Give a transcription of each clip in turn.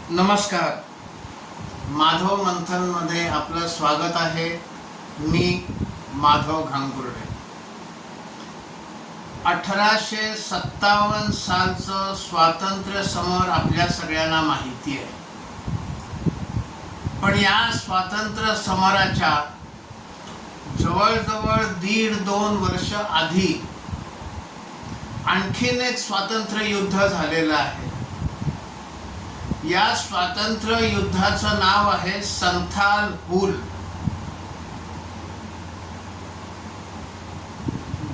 नमस्कार. माधव मंथन मध्ये आपलं स्वागत आहे. मी माधव घांगुर्डे. 1857 सालचं स्वातंत्र्य समर आपल्या सगळ्यांना माहिती आहे. पण या स्वातंत्र्य समराच्या जवळजवळ 1.5-2 वर्ष आधी आणखीन एक स्वातंत्र्य युद्ध झालेलं आहे. या स्वातंत्र्य युद्धाचं नाव आहे संथाल हुल.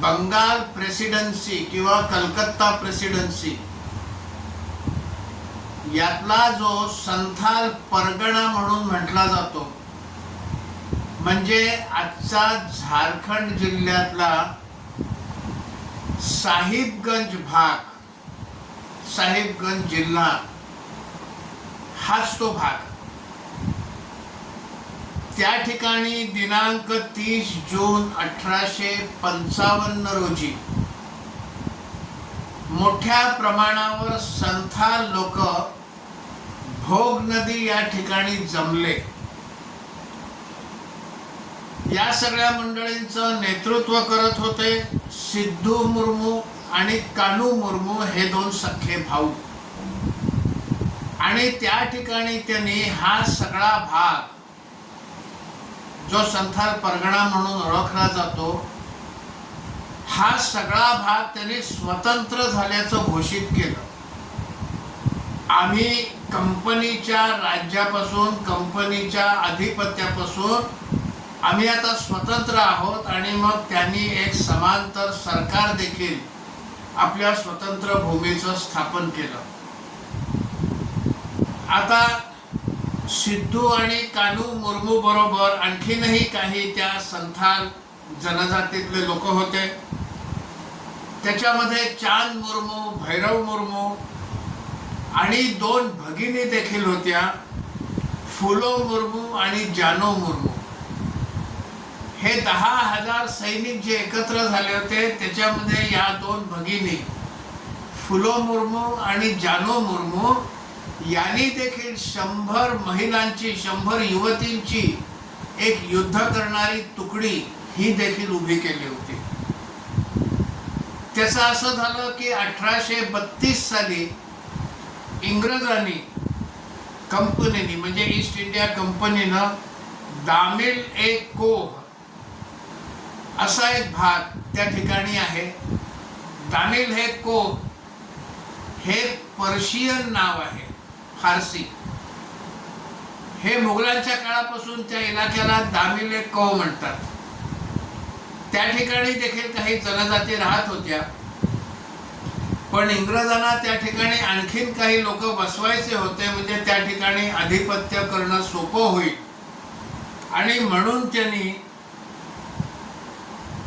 बंगाल प्रेसिडेन्सी किंवा कलकत्ता प्रेसिडेन्सी यातला जो संथाल परगणा म्हणून म्हटला जातो, म्हणजे आजचा झारखंड जिल्ह्यातला साहिबगंज भाग, साहिबगंज जिल्हा हाच तो भाग. त्या ठिकाणी दिनांक 30 जून 1855 रोजी मोठ्या प्रमाणावर संथाल लोक भोग नदी या ठिकाणी जमले. या सगळ्या मंडळींचं नेतृत्व करत होते सिद्धू मुर्मू आणि कानू मुर्मू हे 2 सख्खे भाऊ. आणि त्या ठिकाणी त्यांनी हा सगळा भाग, जो संथाल परगणा म्हणून ओळखला जातो, हा सगळा भाग त्यांनी स्वतंत्र झाल्याचं घोषित केलं. आम्ही कंपनीच्या राज्यापासून, कंपनीच्या अधिपत्यापासून आम्ही आता स्वतंत्र आहोत. आणि मग त्यांनी एक समांतर सरकार देखील आपल्या स्वतंत्र भूमीचं स्थापन केलं. आता सिद्धू आणि कानू मुर्मू बरोबर आणखीनही काही त्या संथाल जनजातीतले लोक होते. त्याच्यामध्ये चांद मुर्मू, भैरव मुर्मू आणि 2 भगिनी देखील होत्या, फुलो मुर्मू आणि जानो मुर्मू. हे 10,000 सैनिक जे एकत्र झाले होते, त्याच्यामध्ये या 2 भगिनी फुलो मुर्मू आणि जानो मुर्मू यांनी देखील 100 महिलांची, 100 युवतींची एक युद्ध करणारी तुकडी ही देखील उभी केली होती. त्याचं असं झालं की 1832 साली इंग्रजांनी, कंपनीने म्हणजे ईस्ट इंडिया कंपनीनं दामिल ए कोह असा एक भाग त्या ठिकाणी आहे. दामिल हे कोह हे पर्शियन नाव आहे, फारसी. हे मुघलांच्या काळापासून त्या इलाक्याला दामिल ए कोह म्हणतात. त्या ठिकाणी देखील काही जनजाती राहत होत्या. पण इंग्रजांना त्या ठिकाणी आणखीन काही लोक बसवायचे होते, म्हणजे त्या ठिकाणी अधिपत्य करणं सोपं होईल. आणि म्हणून त्यांनी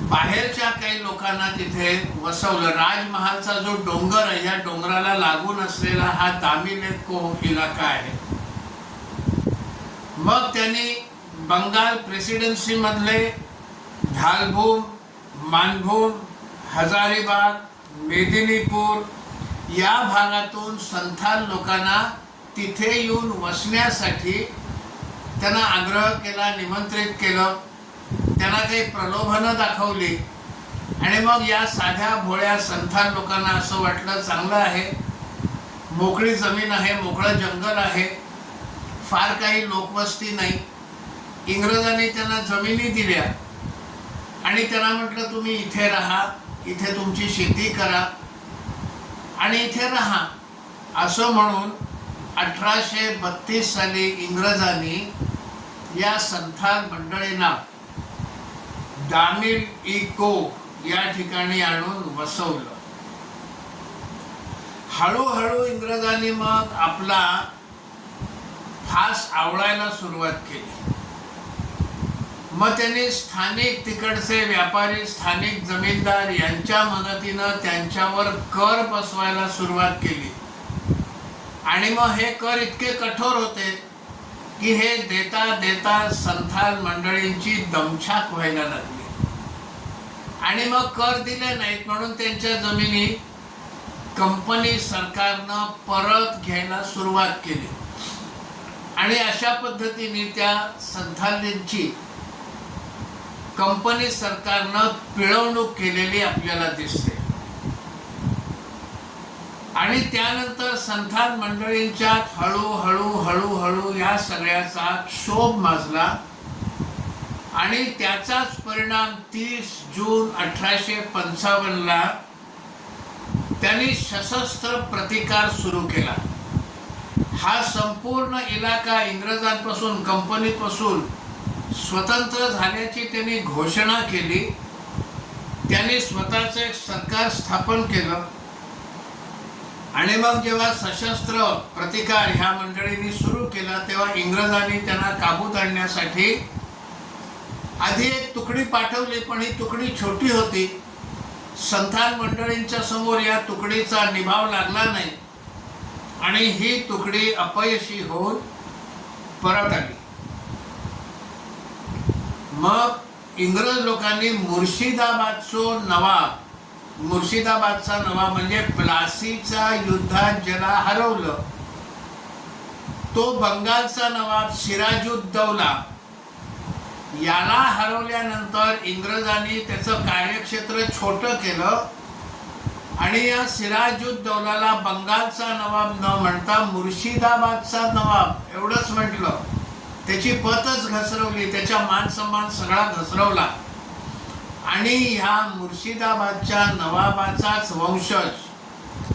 बाहेरच्या काही लोकांना तिथे वसवलं. राजमहालचा जो डोंगर आहे, या डोंगराला लागून असलेला हा दामिल ए कोह इलाका आहे. मग त्यांनी बंगाल प्रेसिडेन्सी मधले धालभूम, मानभूम, हजारीबाग, मेदिनीपूर या भागातून संथाल लोकांना तिथे येऊन वसण्यासाठी त्यांना आग्रह केला, निमंत्रित केलं. त्यांना काही प्रलोभनं दाखवली. आणि मग या साध्या भोळ्या संथाल लोकांना असं वाटलं, चांगलं आहे, मोकळी जमीन आहे, मोकळं जंगल आहे, फार काही लोकवस्ती नाही. इंग्रजांनी त्यांना जमिनी दिल्या आणि त्यांना म्हटलं, तुम्ही इथे राहा, इथे तुमची शेती करा आणि इथे राहा. असं म्हणून 1832 साली इंग्रजांनी या संथाल मंडळींना दामिल ए कोह या ठिकाणी आणून वसवलं. हळूहळू इंग्रजांनी मग आपला फास आवळायला सुरुवात केली. मग त्यांनी स्थानिक तिकडचे व्यापारी, स्थानिक जमीनदार यांच्या मदतीनं त्यांच्यावर कर बसवायला सुरुवात केली. आणि मग हे कर इतके कठोर होते की हे देता देता संथाल मंडळींची दमछाक व्हायला लागली. आणि मग कर दिले नाहीत म्हणून त्यांच्या जमिनी कंपनी सरकारनं परत घ्यायला सुरुवात केली. आणि अशा पद्धतीने त्या संथालींची कंपनी सरकारनं पिळवणूक केलेली आपल्याला दिसते. आणि त्यानंतर संथाल मंडळींच्यात हळूहळू या सगळ्याचा क्षोभ माजला आणि त्याचाच परिणाम 30 जून 1855 त्यांनी सशस्त्र प्रतिकार सुरू केला. हा संपूर्ण इलाका इंग्रजांपासून, कंपनीपासून स्वतंत्र झाल्याची त्यांनी घोषणा केली. त्यांनी स्वतःचं एक सरकार स्थापन केलं आणि मग जेव्हा सशस्त्र प्रतिकार ह्या मंडळींनी सुरू केला तेव्हा इंग्रजांनी त्यांना काबूत आणण्यासाठी आधी एक तुकडी पाठवली, पण ही तुकडी छोटी होती. संथाल मंडळींच्या समोर या तुकडीचा निभाव लागला नाही आणि ही तुकडी अपयशी होऊन परत आली. मग इंग्रज लोकांनी मुर्शिदाबादचा नवाब म्हणजे प्लासीच्या युद्धात ज्याला हरवलं तो बंगालचा नवाब सिराजुद्दौला याला हरवल्यानंतर इंग्रजांनी त्याचं कार्यक्षेत्र छोटं केलं आणि या सिराजुद्दौलाला बंगालचा नवाब न म्हणता मुर्शिदाबादचा नवाब एवढंच म्हटलं. त्याची पतच घसरवली, त्याचा मान सन्मान सगळा घसरवला आणि ह्या मुर्शिदाबादच्या नवाबाचाच वंशज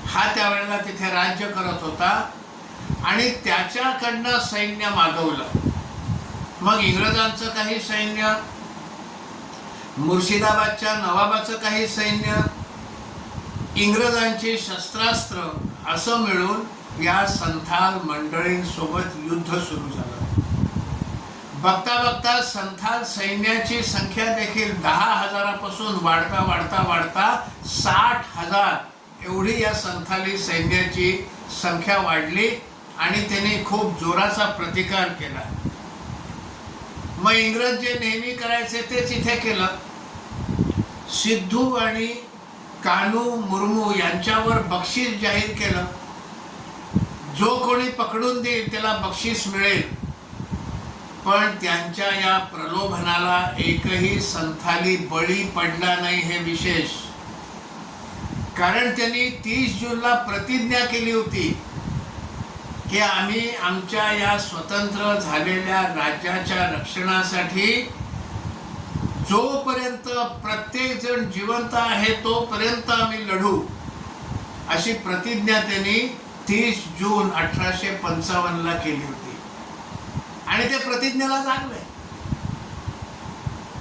हा त्यावेळेला तिथे राज्य करत होता आणि त्याच्याकडनं सैन्य मागवलं. मग इंग्रजांचं काही सैन्य, मुर्शिदाबादच्या नवाबाचं काही सैन्य, इंग्रजांची शस्त्रास्त्र असं मिळून या संथाल मंडळींसोबत युद्ध सुरू झालं. बघता बघता संथाल सैन्याची संख्या देखील 10,000 पासून वाढता 60,000 एवढी या संथाली सैन्याची संख्या वाढली आणि त्यांनी खूप जोराचा प्रतिकार केला. मग इंग्रज जे नेहमी करायचे तेच इथे केलं. सिद्धू आणि कानू मुर्मू यांच्यावर बक्षीस जाहीर केलं. जो कोणी पकडून देईल त्याला बक्षीस मिळेल. पण त्यांच्या या प्रलोभनाला एकही संथाली बळी पडला नाही हे विशेष. कारण त्यांनी 30 जूनला प्रतिज्ञा केली होती की आम्ही आमच्या या स्वतंत्र झालेल्या राज्याच्या रक्षणासाठी जोपर्यंत प्रत्येक जण जिवंत आहे तोपर्यंत आम्ही लढू, अशी प्रतिज्ञा त्यांनी 30 जून 1855 केली होती. आणि ते प्रतिज्ञेला जागले.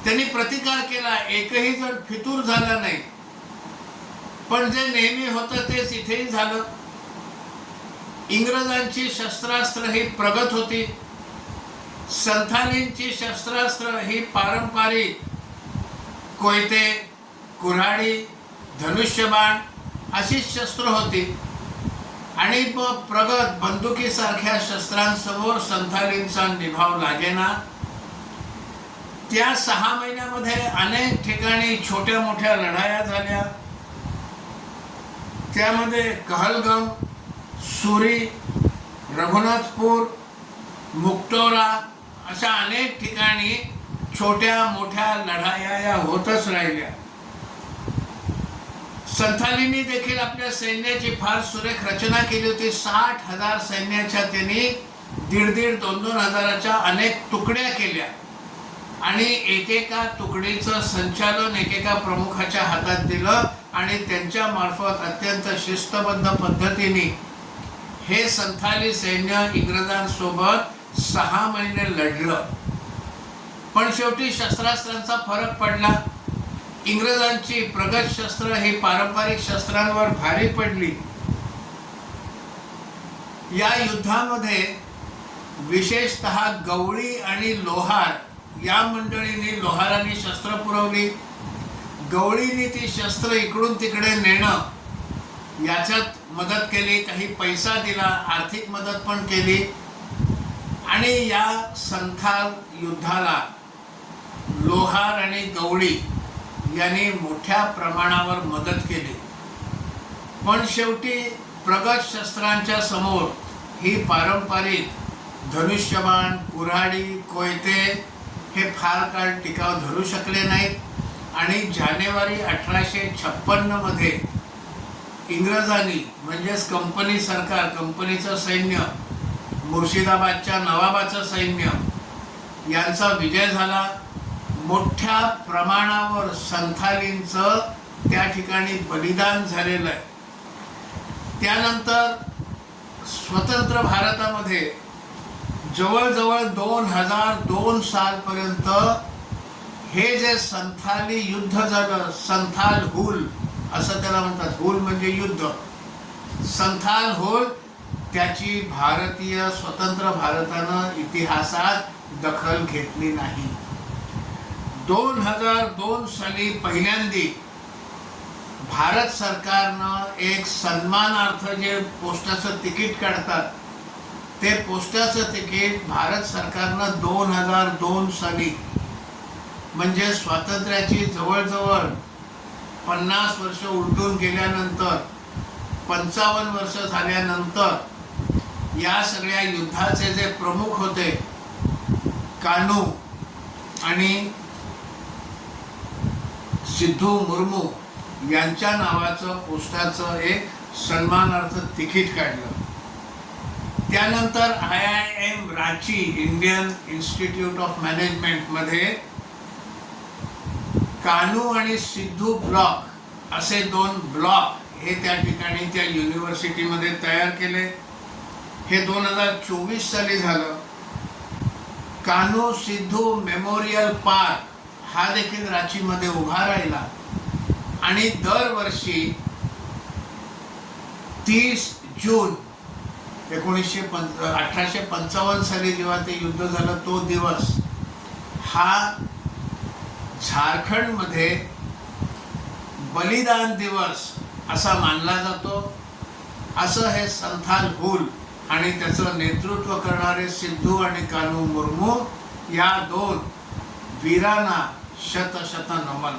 त्यांनी प्रतिकार केला, एकही जण फितूर झाला नाही. पण जे नेहमी होतं तेच इथेही झालं. इंग्रजांची शस्त्रास्त्र ही प्रगत होती. संथालींची शस्त्रास्त्र ही पारंपरिक कोयते, कुऱ्हाडी, धनुष्यबाण अशी शस्त्र होती आणि प्रगत बंदुकीसारख्या शस्त्रांसमोर संथालींचा निभाव लागेना. त्या 6 महिन्यामध्ये अनेक ठिकाणी छोट्या मोठ्या लढाया झाल्या. त्यामध्ये कहलगाम, सुरी, रघुनाथपूर, मुक्तोरा अशा अनेक ठिकाणी छोट्या मोठ्या लढाया या होतच राहिल्या. संथालींनी देखील आपल्या सैन्याची फार सुरेख रचना केली होती. 60,000 सैन्याच्या त्यांनी 1,500, 2,000च्या अनेक तुकड्या केल्या आणि एकेका तुकडीचं संचालन एकेका प्रमुखाच्या हातात दिलं आणि त्यांच्या मार्फत अत्यंत शिस्तबद्ध पद्धतीने हे संथाली सैन्य इंग्रजांसोबत 6 महिने लढलं. पण शेवटी शस्त्रास्त्रांचा फरक पडला. इंग्रजांची प्रगत शस्त्र ही पारंपरिक शस्त्रांवर भारी पडली. या युद्धामध्ये विशेषतः गवळी आणि लोहार या मंडळींनी लोहारांनी शस्त्र पुरवली. गवळींनी ती शस्त्र इकडून तिकडे नेणं याच्यात मदत केली, काही पैसा दिला, आर्थिक मदत पण केली आणि या संथाल युद्धाला लोहार आणि गवळी यांनी मोठ्या प्रमाणावर मदत केली. पण शेवटी प्रगत शस्त्रांच्या समोर ही पारंपरिक धनुष्यबाण, कुऱ्हाडी, कोयते हे फार काळ टिकाव धरू शकले नाहीत आणि जानेवारी 1856 मध्ये इंग्रजांनी म्हणजेच कंपनी सरकार, कंपनीचं सैन्य, मुर्शिदाबादच्या नवाबाचं सैन्य यांचा विजय झाला. मोठ्या प्रमाणावर संथालींचं त्या ठिकाणी बलिदान झालेलं आहे. त्यानंतर स्वतंत्र भारतामध्ये जवळजवळ 2002 सालपर्यंत हे जे संथाली युद्ध झालं, संथाल हुल असं त्याला म्हणतात, हुल म्हणजे युद्ध, संथाल हुल, त्याची भारतीय स्वतंत्र भारतानं इतिहासात दखल घेतली नाही. 2002 साली पहिल्यांदी भारत सरकारनं एक सन्मानार्थ जे पोस्टाचं तिकीट काढतात, ते पोस्टाचं तिकीट भारत सरकारनं 2002 साली म्हणजे स्वातंत्र्याची जवळजवळ 50 वर्ष उलटून गेल्यानंतर, 55 वर्ष झाल्यानंतर या सगळ्या युद्धाचे जे प्रमुख होते कान्हू आणि सिद्धू मुर्मू यांच्या नावाचं पोस्टाचं एक सन्मानार्थ तिकीट काढलं. त्यानंतर IIM Ranchi, Indian institute of management मध्ये कान्हू आणि सिद्धू ब्लॉक असे 2 ब्लॉक हे त्या ठिकाणी त्या युनिव्हर्सिटीमध्ये तयार केले. हे 2024 साली झालं. कान्हू सिद्धू मेमोरियल पार्क हा देखील रांचीमध्ये उभा राहिला आणि दरवर्षी 30 जून 1855 साली जेव्हा ते युद्ध झालं, तो दिवस हा झारखंडमध्ये बलिदान दिवस असा मानला जातो. असं हे संथाल हुल आणि त्याचं नेतृत्व करणारे सिद्धू आणि कान्हू मुर्मू या 2 वीरांना शत नमन.